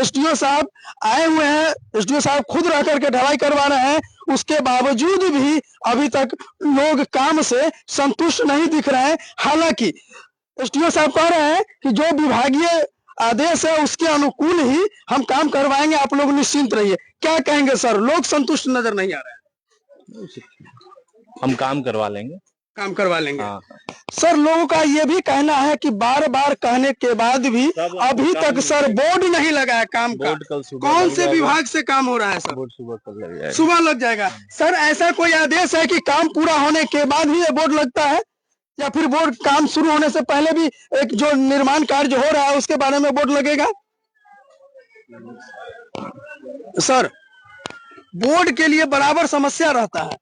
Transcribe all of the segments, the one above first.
SDO साहब आए हुए हैं, एसडीओ साहब खुद रह करके ढलाई करवा रहे हैं, उसके बावजूद भी अभी तक लोग काम से संतुष्ट नहीं दिख रहे हैं। हालांकि एसडीओ साहब कह रहे हैं कि जो विभागीय आदेश है उसके अनुकूल ही हम काम करवाएंगे, आप लोग निश्चिंत रहिए। क्या कहेंगे सर, लोग संतुष्ट नजर नहीं आ रहे हैं? हम काम करवा लेंगे, काम करवा लेंगे। हाँ। सर लोगों का ये भी कहना है कि बार बार कहने के बाद भी अभी तक सर बोर्ड नहीं लगा है काम का। कौन से विभाग से काम हो रहा है सर? बोर्ड सुबह लग जाएगा। सर ऐसा कोई आदेश है कि काम पूरा होने के बाद ही ये बोर्ड लगता है, या फिर बोर्ड काम शुरू होने से पहले भी एक जो निर्माण कार्य हो रहा है उसके बारे में बोर्ड लगेगा? सर बोर्ड के लिए बराबर समस्या रहता है।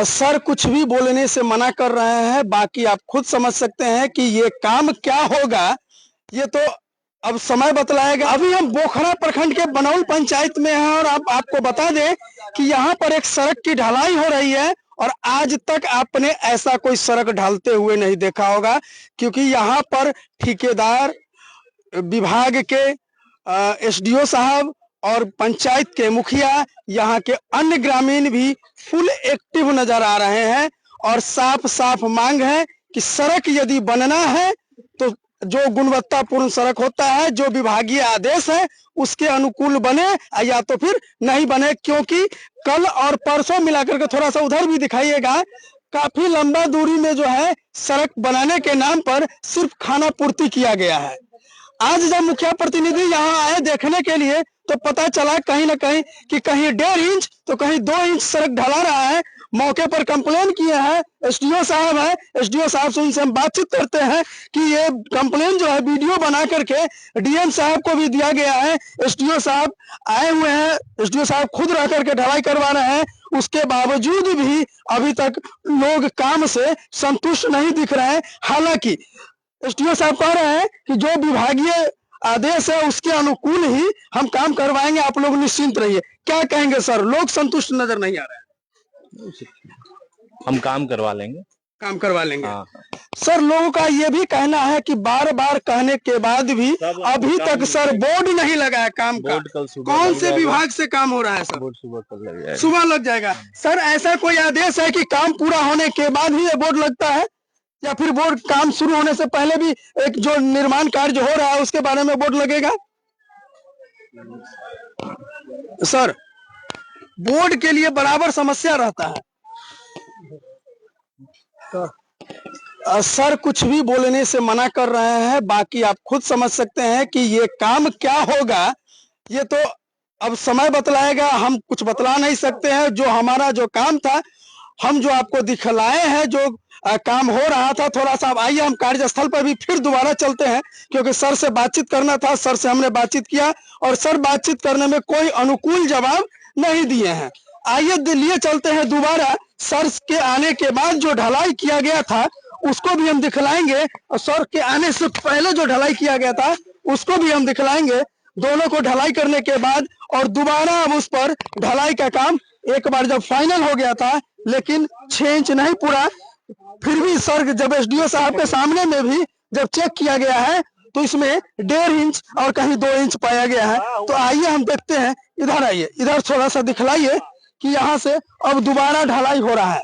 सर कुछ भी बोलने से मना कर रहे हैं, बाकी आप खुद समझ सकते हैं कि ये काम क्या होगा, ये तो अब समय बतलाएगा। अभी हम बोखरा प्रखंड के बनौल पंचायत में हैं और आपको बता दें कि यहाँ पर एक सड़क की ढलाई हो रही है और आज तक आपने ऐसा कोई सड़क ढालते हुए नहीं देखा होगा, क्योंकि यहाँ पर ठेकेदार विभाग के एसडीओ साहब और पंचायत के मुखिया, यहाँ के अन्य ग्रामीण भी फुल एक्टिव नजर आ रहे हैं और साफ साफ मांग है कि सड़क यदि बनना है तो जो गुणवत्तापूर्ण सड़क होता है, जो विभागीय आदेश है उसके अनुकूल बने, या तो फिर नहीं बने। क्योंकि कल और परसों मिलाकर के थोड़ा सा उधर भी दिखाइएगा, काफी लंबा दूरी में जो है सड़क बनाने के नाम पर सिर्फ खाना पूर्ति किया गया है। आज जब मुखिया प्रतिनिधि यहाँ आए देखने के लिए तो पता चला कहीं ना कहीं कि कहीं 1.5 इंच तो कहीं 2 इंच सड़क ढला रहा है। मौके पर कंप्लेन किए हैं, एसडीओ साहब है, एसडीओ साहब से उनसे हम बातचीत करते हैं कि ये कंप्लेन जो है वीडियो बना करके डीएम साहब को भी दिया गया है। एसडीओ साहब आए हुए हैं, एसडीओ साहब खुद रह करके ढलाई करवा रहे हैं, उसके बावजूद भी अभी तक लोग काम से संतुष्ट नहीं दिख रहे हैं। हालांकि एसडीओ साहब कह रहे हैं कि जो विभागीय आदेश है उसके अनुकूल ही हम काम करवाएंगे, आप लोग निश्चिंत रहिए। क्या कहेंगे सर, लोग संतुष्ट नजर नहीं आ रहे हैं? हम काम करवा लेंगे, काम करवा लेंगे, हाँ। सर लोगों का ये भी कहना है कि बार बार कहने के बाद भी अभी तक सर बोर्ड नहीं लगा है काम का। कौन से विभाग से काम हो रहा है सर? बोर्ड सुबह लग जाएगा। सर ऐसा कोई आदेश है कि काम पूरा होने के बाद ही ये बोर्ड लगता है, या फिर बोर्ड काम शुरू होने से पहले भी एक जो निर्माण कार्य हो रहा है उसके बारे में बोर्ड लगेगा? सर बोर्ड के लिए बराबर समस्या रहता है। सर कुछ भी बोलने से मना कर रहे हैं, बाकी आप खुद समझ सकते हैं कि ये काम क्या होगा, ये तो अब समय बतलाएगा। हम कुछ बतला नहीं सकते हैं। जो हमारा जो काम था हम जो आपको दिखलाए हैं, जो काम हो रहा था, थोड़ा सा आइए हम कार्यस्थल पर भी फिर दोबारा चलते हैं, क्योंकि सर से बातचीत करना था। सर से हमने बातचीत किया और सर बातचीत करने में कोई अनुकूल जवाब नहीं दिए हैं। आइए दिल्ली चलते हैं दोबारा, सर के आने के बाद जो ढलाई किया गया था उसको भी हम दिखलाएंगे, और सर के आने से पहले जो ढलाई किया गया था उसको भी हम दिखलाएंगे। दोनों को ढलाई करने के बाद और दोबारा अब उस पर ढलाई का काम एक बार जब फाइनल हो गया था, लेकिन 6 इंच नहीं पूरा, फिर भी सर जब एसडीओ साहब के सामने में भी जब चेक किया गया है तो इसमें 1.5 इंच और कहीं 2 इंच पाया गया है। तो आइए हम देखते हैं, इधर आइए, इधर थोड़ा सा दिखलाइए कि यहाँ से अब दोबारा ढलाई हो रहा है,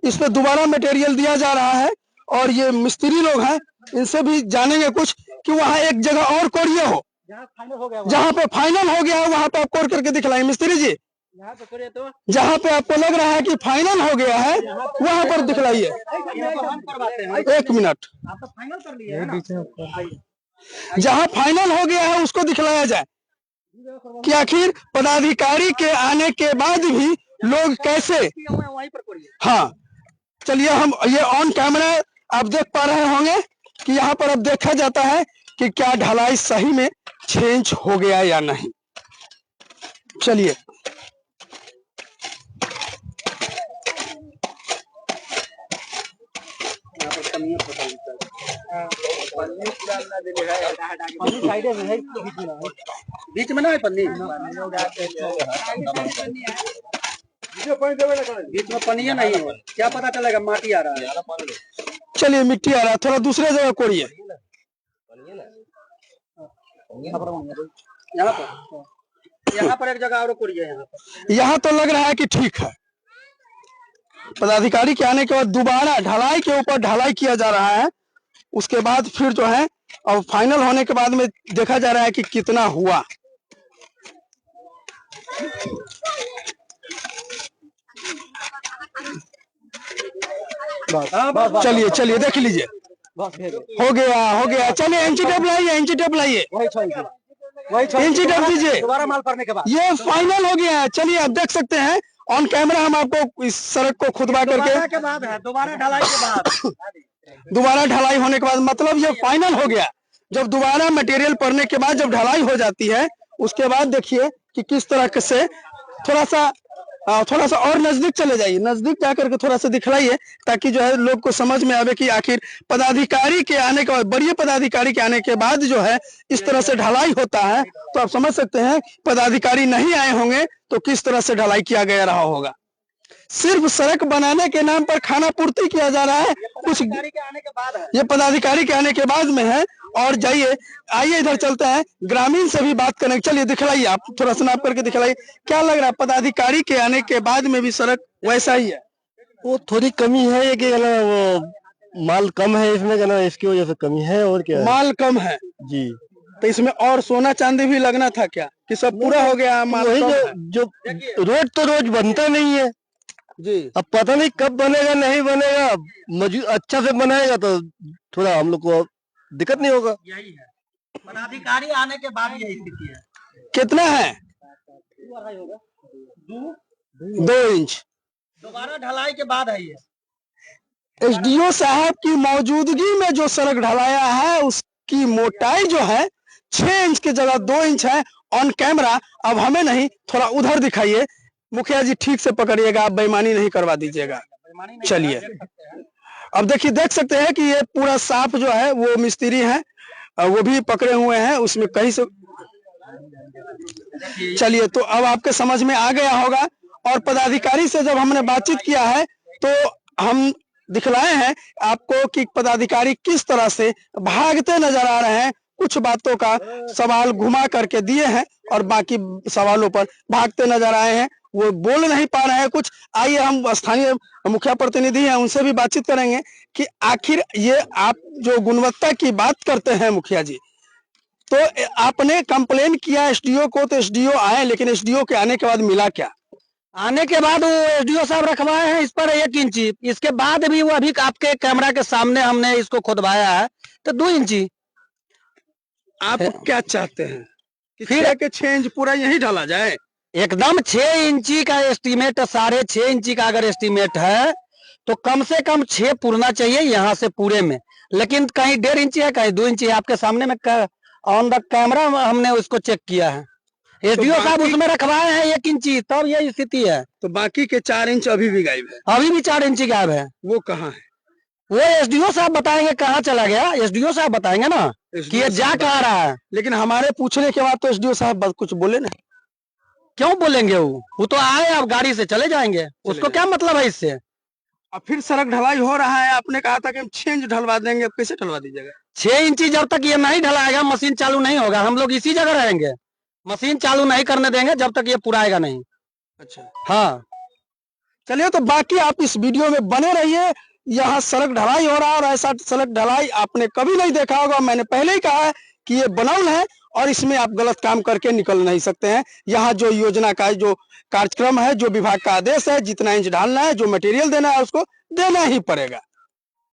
इस पे दोबारा मटेरियल दिया जा रहा है। और ये मिस्त्री लोग हैं, इनसे भी जानेंगे कुछ कि वहाँ एक जगह और कोरिए हो, जहाँ पे फाइनल हो गया है वहाँ पे आप कोर करके दिखलाएं। मिस्त्री जी जहाँ पे आपको लग रहा है कि फाइनल हो गया है वहाँ पर दिखलाइए। 1 मिनट, जहाँ फाइनल हो गया है उसको दिखलाया जाए कि आखिर पदाधिकारी के आने के बाद भी लोग कैसे। हाँ चलिए, हम ये ऑन कैमरा आप देख पा रहे होंगे कि यहाँ पर अब देखा जाता है कि क्या ढलाई सही में 6 इंच हो गया या नहीं। चलिए बीच में ना है पन्नी, बीच में पन्नी नहीं है, क्या पता चलेगा? माटी आ रहा है। चलिए मिट्टी आ रहा है, थोड़ा दूसरे जगह कोड़िए। यहाँ पर एक जगह और कुड़ी है। यहाँ तो लग रहा है कि ठीक है। पदाधिकारी के आने के बाद दोबारा ढलाई के ऊपर ढलाई किया जा रहा है। उसके बाद फिर जो है और फाइनल होने के बाद में देखा जा रहा है कि कितना हुआ। चलिए चलिए देख लीजिए, हो गया। चलिए इंची टेप लाइए, इंची टेप लाइए, इंची टेप दीजिए। दोबारा माल पड़ने के बाद ये फाइनल हो गया है। चलिए आप देख सकते हैं ऑन कैमरा, हम आपको इस सड़क को खुदवा करके बाद है, दोबारा ढलाई के बाद दोबारा ढलाई होने के बाद मतलब ये फाइनल हो गया। जब दोबारा मटेरियल पड़ने के बाद जब ढलाई हो जाती है, उसके बाद देखिए कि किस तरह से थोड़ा सा और नजदीक चले जाइए, नजदीक जाकर के थोड़ा सा दिखलाइए, ताकि जो है लोग को समझ में आवे कि आखिर पदाधिकारी के आने के बाद, बड़े पदाधिकारी के आने के बाद जो है इस तरह से ढलाई होता है। तो आप समझ सकते हैं पदाधिकारी नहीं आए होंगे तो किस तरह से ढलाई किया गया रहा होगा। सिर्फ सड़क बनाने के नाम पर खाना पूर्ति किया जा रहा है। कुछ ये पदाधिकारी के आने के बाद में है। और जाइए, आइए इधर चलते हैं, ग्रामीण से भी बात करें। चलिए दिखलाइए, आप थोड़ा सा नाप करके दिखलाइए, क्या लग रहा है पदाधिकारी के आने के बाद में भी सड़क वैसा ही है? वो थोड़ी कमी है कि ना, वो माल कम है इसमें ना, इसकी वजह से कमी है। और क्या है? माल कम है जी। तो इसमें और सोना चांदी भी लगना था क्या, कि सब पूरा हो गया माल? वही जो रोड तो रोज बनता नहीं है जी। अब पता नहीं कब बनेगा, नहीं बनेगा। अच्छा से बनाएगा तो थोड़ा हम लोग को दिक्कत नहीं होगा। यही है, पदाधिकारी आने के बाद यही स्थिति है। कितना है? 2 इंच। दोबारा ढलाई के बाद है ये। एसडीओ साहब की मौजूदगी में जो सड़क ढलाया है उसकी मोटाई जो है 6 इंच की जगह 2 इंच है। ऑन कैमरा, अब हमें नहीं, थोड़ा उधर दिखाइए। मुखिया जी ठीक से पकड़िएगा, आप बेईमानी नहीं करवा दीजिएगा। चलिए अब देखिए, देख सकते हैं कि ये पूरा साफ जो है वो मिस्त्री है, वो भी पकड़े हुए हैं उसमें कहीं से। चलिए, तो अब आपके समझ में आ गया होगा। और पदाधिकारी से जब हमने बातचीत किया है तो हम दिखलाए हैं आपको कि पदाधिकारी किस तरह से भागते नजर आ रहे हैं। कुछ बातों का सवाल घुमा करके दिए हैं और बाकी सवालों पर भागते नजर आए हैं, वो बोल नहीं पा रहे हैं कुछ। आइए हम स्थानीय मुखिया प्रतिनिधि हैं, उनसे भी बातचीत करेंगे कि आखिर ये आप जो गुणवत्ता की बात करते हैं मुखिया जी, तो आपने कंप्लेन किया एसडीओ को, तो एसडीओ आए, लेकिन एसडीओ के आने के बाद मिला क्या? आने के बाद वो एसडीओ साहब रखवाए हैं इस पर 1 इंची, इसके बाद भी वो अभी आपके कैमरा के सामने हमने इसको खुदवाया है तो 2 इंची। आप क्या चाहते हैं कि फिर 6 इंच पूरा यही डाला जाए? एकदम 6 इंची का एस्टीमेट, 6.5 इंची का अगर एस्टीमेट है तो कम से कम 6 पुरना चाहिए यहाँ से पूरे में। लेकिन कहीं 1.5 इंची है, कहीं 2 इंची है। आपके सामने में ऑन द कैमरा हमने उसको चेक किया है। एसडीओ साहब उसमें रखवाए हैं 1 इंची, तब ये स्थिति है। तो बाकी के 4 इंच अभी भी गायब है? अभी भी 4 इंची गायब है। वो कहाँ है? वो एसडीओ साहब बताएंगे कहाँ चला गया। एसडीओ साहब बताएंगे ना कि ये जा कहाँ रहा है। लेकिन हमारे पूछने के बाद तो एसडीओ साहब कुछ बोले नहीं। क्यों बोलेंगे? वो तो आए, अब गाड़ी से चले जाएंगे, उसको क्या मतलब है इससे। अब फिर सड़क ढलाई हो रहा है, आपने कहा था कि हम 6 इंच ढलवा देंगे, अब कैसे ढलवा दीजिएगा? 6 इंची जब तक ये नहीं ढलाएगा मशीन चालू नहीं होगा। हम लोग इसी जगह रहेंगे, मशीन चालू नहीं करने देंगे जब तक ये पुराएगा नहीं। अच्छा, हाँ चलिए, तो बाकी आप इस वीडियो में बने रहिए। यहाँ सड़क ढलाई हो रहा है और ऐसा सड़क ढलाई आपने कभी नहीं देखा होगा। मैंने पहले ही कहा है कि ये बनौल है और इसमें आप गलत काम करके निकल नहीं सकते हैं। यहाँ जो योजना का जो कार्यक्रम है, जो विभाग का आदेश है, जितना इंच ढालना है, जो मटेरियल देना है उसको देना ही पड़ेगा।